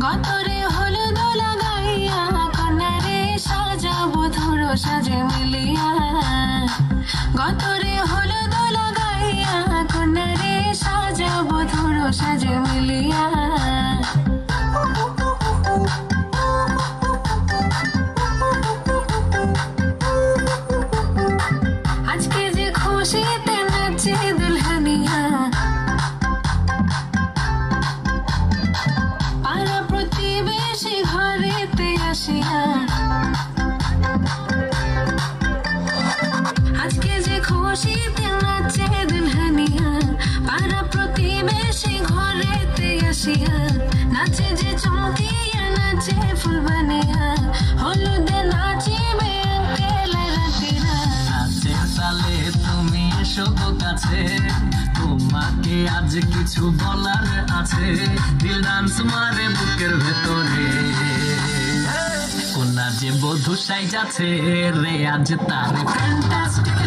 গতরে হলুদ লাগাইয়া কন্যারে সাজাবো ধরো সাজে মিলিয়া গতরে হলুদ লাগাইয়া কন্যারে সাজাবো ধরো সাজে মিলিয়া আজকে যে খুশিতে নাচে দুলহানিয়া পাড়া প্রতিবেশী ঘরেতে আসিয়া আজকে যে খুশিতে নাচে দুলহানিয়া পাড়া প্রতিবেশী ঘরেতে আসিয়া নাচে যে চমকিয়া নাচে ফুলবানিয়া হলুদে নাচিবে আঙ্কেল রাতিরা নাচে তালে তুমি এসো কাছে তোমাকে আজ কিছু বলার আছে দিল ডান্স মারে বুকের ভেতরে কোনা যে বধূ সাইজাছে রে আজ তার ফ্যান্টাস্টিক